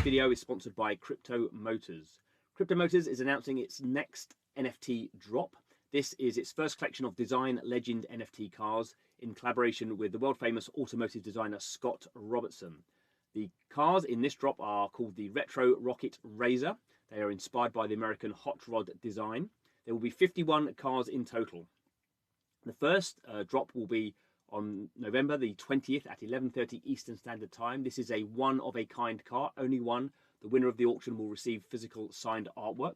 video is sponsored by Crypto Motors. Crypto Motors is announcing its next NFT drop. This is its first collection of Design Legend NFT cars in collaboration with the world famous automotive designer Scott Robertson. The cars in this drop are called the Retro Rocket Razor. They are inspired by the American hot rod design. There will be 51 cars in total. The first drop will be on November the 20th at 11:30 Eastern Standard Time. This is a one-of-a-kind car, only one. The winner of the auction will receive physical signed artwork.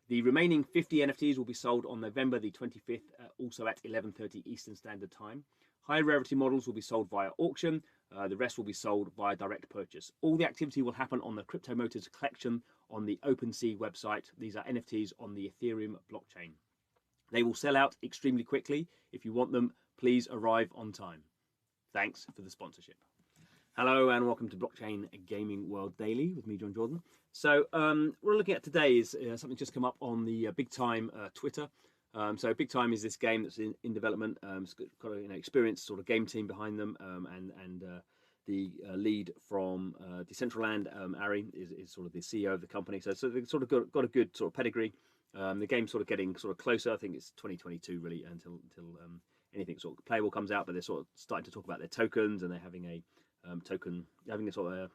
The remaining 50 NFTs will be sold on November the 25th, also at 11:30 Eastern Standard Time. High rarity models will be sold via auction. The rest will be sold via direct purchase. All the activity will happen on the Crypto Motors collection on the OpenSea website. These are NFTs on the Ethereum blockchain. They will sell out extremely quickly. If you want them, please arrive on time. Thanks for the sponsorship. Hello and welcome to Blockchain Gaming World Daily with me, John Jordan. So what we're looking at today is something just come up on the Big Time Twitter. So Big Time is this game that's in development. It's got an experienced sort of game team behind them, and the lead from Decentraland, Ari, is sort of the CEO of the company. So they've sort of got a good sort of pedigree. The game's sort of getting sort of closer. I think it's 2022 really until anything sort of playable comes out. But they're sort of starting to talk about their tokens, and they're having a sort of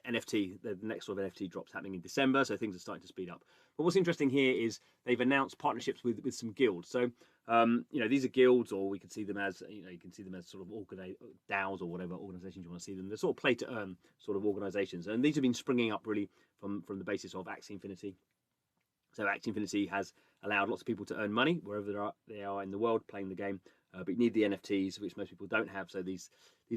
NFT. The next sort of NFT drops happening in December, so things are starting to speed up. But what's interesting here is they've announced partnerships with some guilds. So these are guilds, or we could see them as you can see them as sort of DAOs or whatever organizations you want to see them. They're sort of play to earn sort of organizations, and these have been springing up really from the basis of Axie Infinity. So Axie Infinity has allowed lots of people to earn money wherever they are in the world playing the game, but you need the NFTs, which most people don't have. So these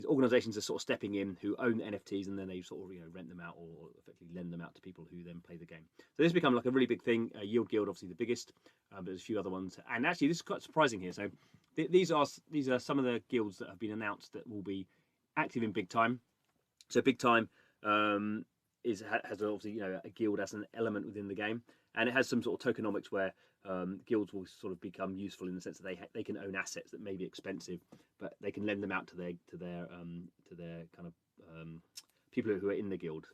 organizations are sort of stepping in who own the NFTs, and then they sort of rent them out or effectively lend them out to people who then play the game. So this has become like a really big thing. Yield Guild, obviously the biggest, but there's a few other ones. And actually, this is quite surprising here. So these are some of the guilds that have been announced that will be active in Big Time. So Big Time has obviously a guild as an element within the game, and it has some sort of tokenomics where guilds will sort of become useful in the sense that they can own assets that may be expensive, but they can lend them out to their kind of people who are in the guild,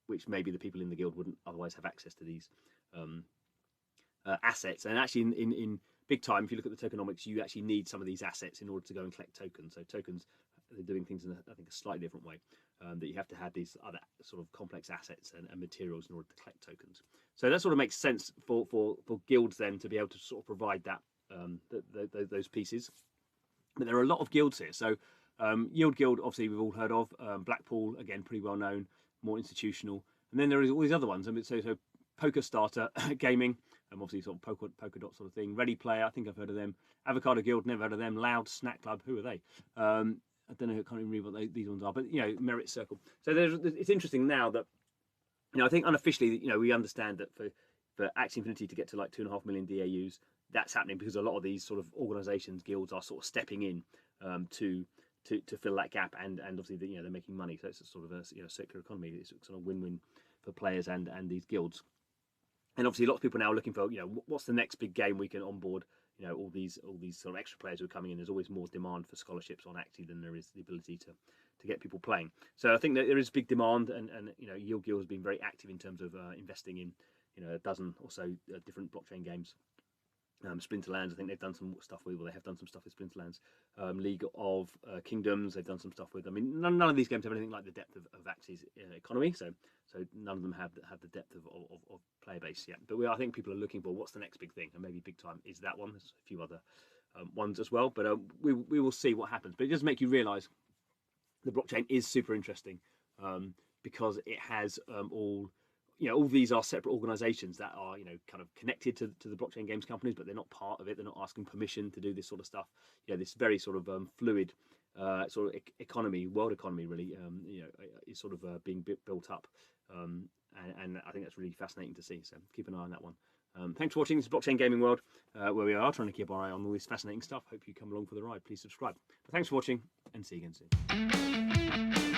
which maybe the people in the guild wouldn't otherwise have access to these assets. And actually in Big Time, if you look at the tokenomics, you actually need some of these assets in order to go and collect tokens. So tokens, they're doing things in I think a slightly different way, that you have to have these other sort of complex assets and materials in order to collect tokens. So that sort of makes sense for guilds then to be able to sort of provide that those pieces. But there are a lot of guilds here. So Yield Guild, obviously we've all heard of. Blackpool, again, pretty well known, more institutional. And then there is all these other ones. I mean, so Poker Starter Gaming, obviously sort of polka dot sort of thing. Ready Player, I think I've heard of them. Avocado Guild, never heard of them. Loud Snack Club, who are they? I don't know, I can't even read what these ones are, but Merit Circle. So it's interesting now that I think unofficially, we understand that for Axie Infinity to get to like 2.5 million DAUs, that's happening because a lot of these sort of organizations, guilds, are sort of stepping in to fill that gap, and obviously they're making money. So it's a sort of a circular economy. It's sort of win-win for players and these guilds. And obviously, lots of people now are looking for what's the next big game we can onboard. All these sort of extra players who are coming in. There's always more demand for scholarships on Axie than there is the ability to get people playing. So I think that there is big demand, and Yield Guild has been very active in terms of investing in a dozen or so different blockchain games. Splinterlands, I think they've done some stuff with, or they have done some stuff with Splinterlands. League of Kingdoms, they've done some stuff with. I mean, none of these games have anything like the depth of Axie's economy, so none of them have the depth of player base yet. But I think people are looking for what's the next big thing, and maybe Big Time is that one. There's a few other ones as well, but we will see what happens. But it does make you realise the blockchain is super interesting, because it has all these are separate organizations that are kind of connected to the blockchain games companies, but they're not part of it. They're not asking permission to do this sort of stuff. This very sort of fluid sort of economy, world economy really, is sort of being built up, and I think that's really fascinating to see. So keep an eye on that one. Thanks for watching. This is Blockchain Gaming World, where we are trying to keep our eye on all this fascinating stuff. Hope you come along for the ride. Please subscribe. But thanks for watching, and see you again soon.